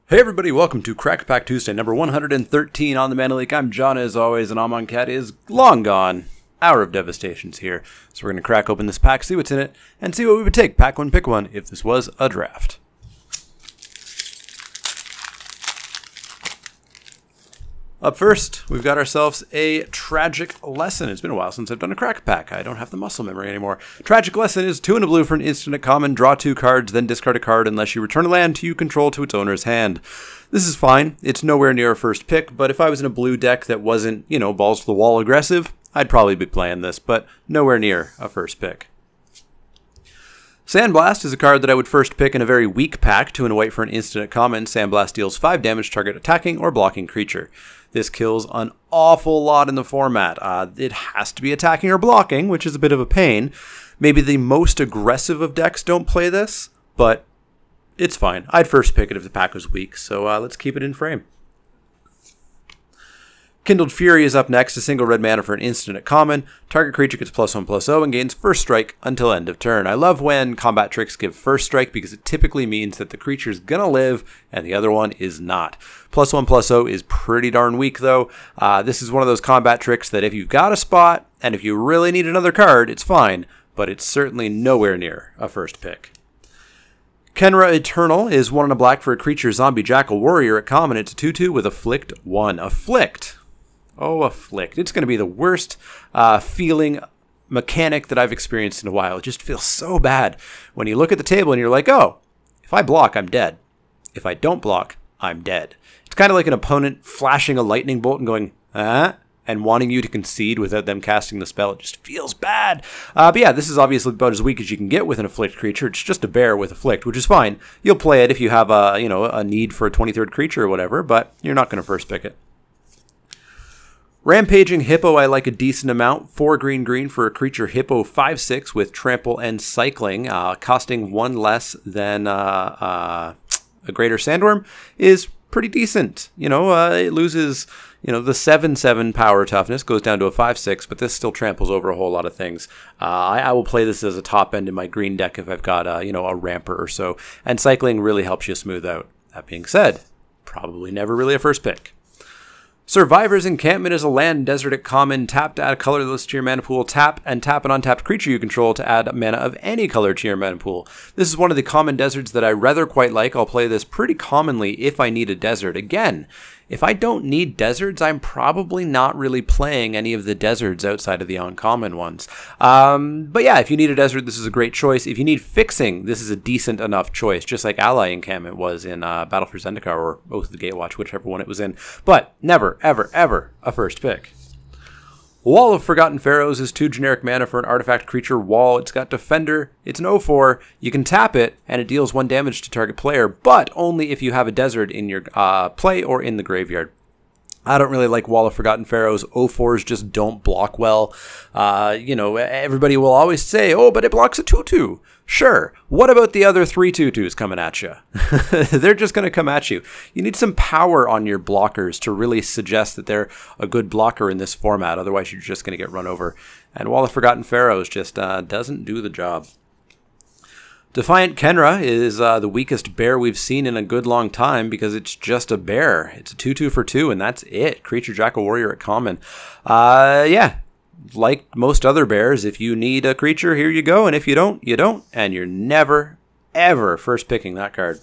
Hey everybody, welcome to Crack Pack Tuesday, number 113 on the Mana League. I'm John as always, and Amon Cat is long gone. Hour of Devastation's here. So we're going to crack open this pack, see what's in it, and see what we would take, pack one, pick one, if this was a draft. Up first, we've got ourselves a Tragic Lesson. It's been a while since I've done a crack pack. I don't have the muscle memory anymore. Tragic Lesson is 2 and a blue for an instant at common. Draw 2 cards, then discard a card unless you return a land you control to its owner's hand. This is fine. It's nowhere near a first pick, but if I was in a blue deck that wasn't, you know, balls to the wall aggressive, I'd probably be playing this, but nowhere near a first pick. Sandblast is a card that I would first pick in a very weak pack. 2 and a white for an instant at common. Sandblast deals 5 damage to target attacking or blocking creature. This kills an awful lot in the format. It has to be attacking or blocking, which is a bit of a pain. Maybe the most aggressive of decks don't play this, but it's fine. I'd first pick it if the pack was weak, so let's keep it in frame. Kindled Fury is up next, a single red mana for an instant at common. Target creature gets +1/+0 and gains first strike until end of turn. I love when combat tricks give first strike because it typically means that the creature's gonna live and the other one is not. +1/+0 is pretty darn weak though. This is one of those combat tricks that if you've got a spot and if you really need another card, it's fine, but it's certainly nowhere near a first pick. Kendra Eternal is 1 and a black for a creature zombie jackal warrior at common. It's a 2/2 with Afflict 1. Afflict. Oh, Afflict. It's going to be the worst feeling mechanic that I've experienced in a while. It just feels so bad when you look at the table and you're like, oh, if I block, I'm dead. If I don't block, I'm dead. It's kind of like an opponent flashing a lightning bolt and going, and wanting you to concede without them casting the spell. It just feels bad. But yeah, this is obviously about as weak as you can get with an Afflict creature. It's just a bear with Afflict, which is fine. You'll play it if you have a need for a 23rd creature or whatever, but you're not going to first pick it. Rampaging Hippo I like a decent amount. 4 green for a creature Hippo 5/6 with trample and cycling, costing 1 less than a greater sandworm is pretty decent. You know, it loses, you know, the 7/7 power toughness, goes down to a 5/6, but this still tramples over a whole lot of things. I will play this as a top end in my green deck if I've got you know, a ramper or so, and cycling really helps you smooth out. That being said, probably never really a first pick. Survivor's Encampment is a land desert at common. Tap to add a colorless to your mana pool. Tap and tap an untapped creature you control to add mana of any color to your mana pool. This is one of the common deserts that I rather quite like. I'll play this pretty commonly if I need a desert. Again, if I don't need deserts, I'm probably not really playing any of the deserts outside of the uncommon ones. But yeah, if you need a desert, this is a great choice. If you need fixing, this is a decent enough choice, just like Ally Encampment was in Battle for Zendikar or Oath of the Gatewatch, whichever one it was in. But never, ever, ever a first pick. Wall of Forgotten Pharaohs is 2 generic mana for an artifact creature wall. It's got Defender. It's an 0/4. You can tap it, and it deals 1 damage to target player, but only if you have a desert in your play or in the graveyard. I don't really like Wall of Forgotten Pharaohs. 0/4s just don't block well. You know, everybody will always say, oh, but it blocks a 2/2. Sure. What about the other 3 2/2s coming at you? They're just going to come at you. You need some power on your blockers to really suggest that they're a good blocker in this format. Otherwise, you're just going to get run over. And Wall of Forgotten Pharaohs just doesn't do the job. Defiant Kendra is the weakest bear we've seen in a good long time because it's just a bear. It's a 2/2 for 2, and that's it. Creature Jackal Warrior at common. Yeah. Like most other bears, if you need a creature, here you go. And if you don't, you don't. And you're never, ever first picking that card.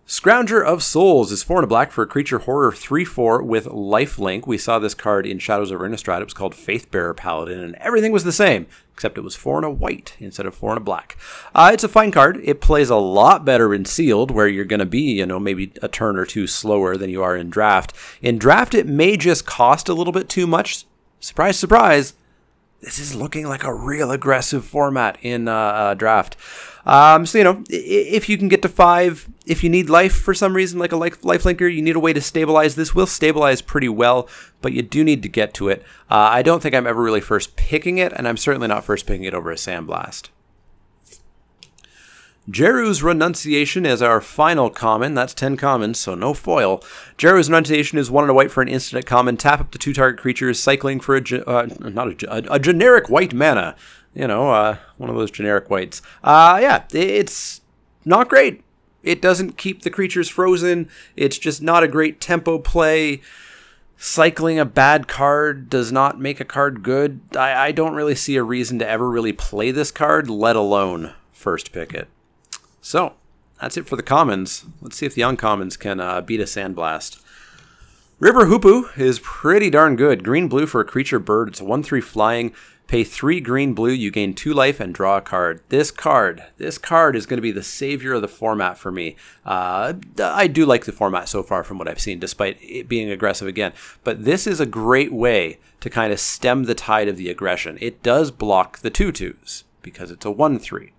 Scourge of Souls is 4 and a black for a creature horror 3/4 with lifelink. We saw this card in Shadows over Innistrad. It was called Faithbearer Paladin, and everything was the same, except it was 4 and a white instead of 4 and a black. It's a fine card. It plays a lot better in Sealed, where you're going to be, you know, maybe a turn or two slower than you are in Draft. In Draft, it may just cost a little bit too much. Surprise, surprise. This is looking like a real aggressive format in Draft. So, you know, if you can get to 5, if you need life for some reason, like a lifelinker, you need a way to stabilize. This will stabilize pretty well, but you do need to get to it. I don't think I'm ever really first picking it, and I'm certainly not first picking it over a Sandblast. Jeru's Renunciation is our final common. That's 10 commons, so no foil. Jeru's Renunciation is 1 and a white for an instant at common. Tap up to 2 target creatures, cycling for a generic white mana. You know, one of those generic whites. Yeah, it's not great. It doesn't keep the creatures frozen. It's just not a great tempo play. Cycling a bad card does not make a card good. I don't really see a reason to ever really play this card, let alone first pick it. So, that's it for the commons. Let's see if the uncommons can beat a Sandblast. River Hoopoe is pretty darn good. Green-blue for a creature bird. It's a 1/3 flying. Pay 3 green-blue, you gain 2 life and draw a card. This card is going to be the savior of the format for me. I do like the format so far from what I've seen, despite it being aggressive again. But this is a great way to kind of stem the tide of the aggression. It does block the 2/2s because it's a 1/3.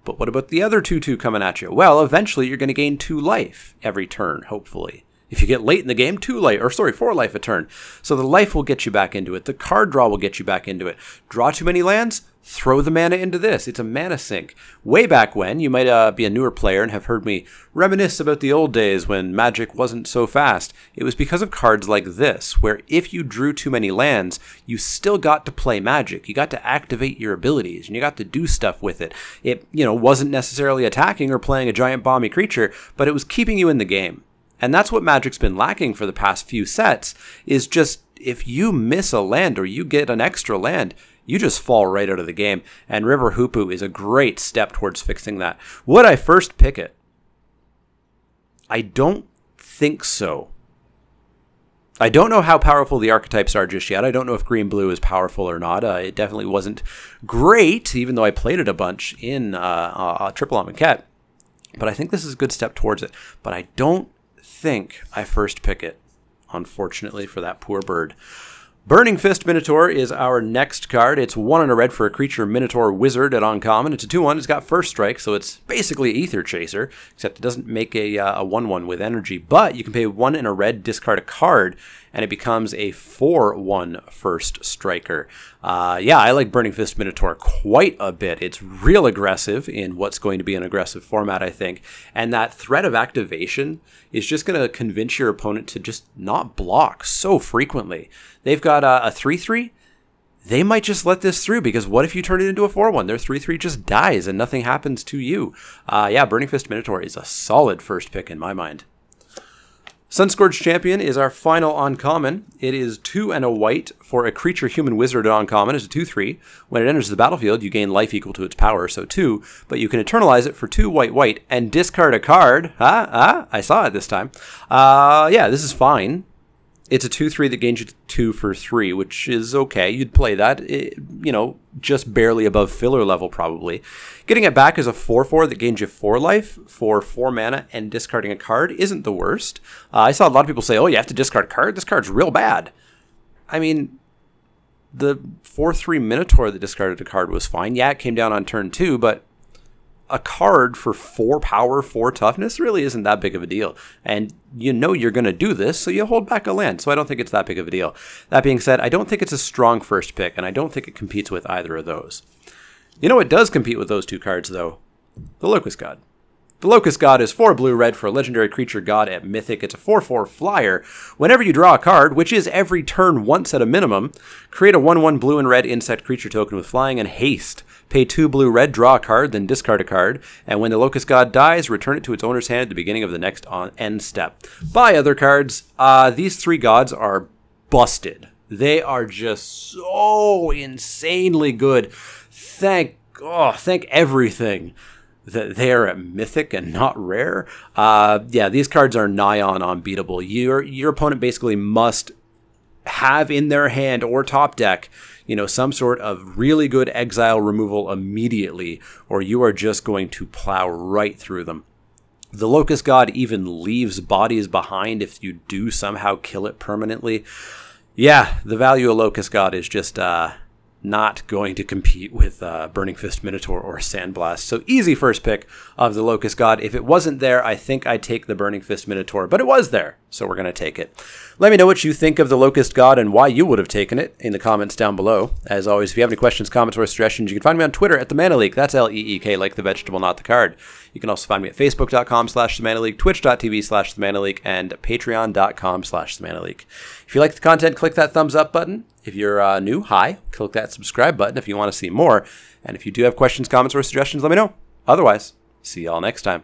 But what about the other 2/2 coming at you? Well, eventually you're going to gain 2 life every turn, hopefully. If you get late in the game, 4 life a turn. So the life will get you back into it. The card draw will get you back into it. Draw too many lands? Throw the mana into this. It's a mana sink. Way back when, you might be a newer player and have heard me reminisce about the old days when Magic wasn't so fast. It was because of cards like this, where if you drew too many lands, you still got to play Magic. You got to activate your abilities, and you got to do stuff with it. It, wasn't necessarily attacking or playing a giant bomby creature, but it was keeping you in the game. And that's what Magic's been lacking for the past few sets, is just if you miss a land or you get an extra land, you just fall right out of the game. And River Hoopoe is a great step towards fixing that. Would I first pick it? I don't think so. I don't know how powerful the archetypes are just yet. I don't know if green-blue is powerful or not. It definitely wasn't great, even though I played it a bunch in Triple Amonkhet. But I think this is a good step towards it. But I don't think I first pick it, unfortunately for that poor bird. Burning Fist Minotaur is our next card. It's 1 and a red for a creature Minotaur Wizard at uncommon. It's a 2/1. It's got first strike, so it's basically Ether Chaser, except it doesn't make a 1/1 with energy. But you can pay 1 and a red, discard a card, and it becomes a 4/1 first striker. Yeah, I like Burning Fist Minotaur quite a bit. It's real aggressive in what's going to be an aggressive format, I think. And that threat of activation is just going to convince your opponent to just not block so frequently. They've got a 3/3. They might just let this through, because what if you turn it into a 4/1? Their 3/3 just dies and nothing happens to you. Yeah, Burning Fist Minotaur is a solid first pick in my mind. Sunscorched Champion is our final uncommon. It is 2 and a white for a creature human wizard at uncommon. It's a 2/3. When it enters the battlefield, you gain life equal to its power, so 2. But you can eternalize it for 2 white and discard a card. I saw it this time. Yeah, this is fine. It's a 2/3 that gains you 2 for 3, which is okay. You'd play that, just barely above filler level probably. Getting it back as a 4/4 that gains you 4 life for 4 mana and discarding a card isn't the worst. I saw a lot of people say, oh, you have to discard a card? This card's real bad. I mean, the 4/3 Minotaur that discarded a card was fine. Yeah, it came down on turn 2, but a card for 4 power, 4 toughness really isn't that big of a deal. And you're going to do this, so you hold back a land. So I don't think it's that big of a deal. That being said, I don't think it's a strong first pick, and I don't think it competes with either of those. It does compete with those 2 cards, though. The Locust God. The Locust God is 4 blue-red for a legendary creature god at Mythic. It's a 4/4 flyer. Whenever you draw a card, which is every turn once at a minimum, create a 1/1 blue and red insect creature token with flying and haste. Pay 2 blue-red, draw a card, then discard a card. And when the Locust God dies, return it to its owner's hand at the beginning of the next end step. Buy other cards. These 3 gods are busted. They are just so insanely good. Thank everything that they are at Mythic and not rare. Yeah, these cards are nigh on unbeatable. Your opponent basically must have in their hand or top deck, some sort of really good exile removal immediately, or you are just going to plow right through them. The Locust God even leaves bodies behind if you do somehow kill it permanently. Yeah, the value of Locust God is just not going to compete with Burning Fist Minotaur or Sandblast. So easy first pick of the Locust God. If it wasn't there, I think I'd take the Burning Fist Minotaur, but it was there, so we're going to take it. Let me know what you think of the Locust God and why you would have taken it in the comments down below. As always, if you have any questions, comments, or suggestions, you can find me on Twitter at the Mana Leak. That's L-E-E-K, like the vegetable, not the card. You can also find me at facebook.com/themanaleak, twitch.tv/themanaleak, and patreon.com/themanaleak. If you like the content, click that thumbs up button. If you're new, hi, click that subscribe button if you want to see more. And if you do have questions, comments, or suggestions, let me know. Otherwise, see y'all next time.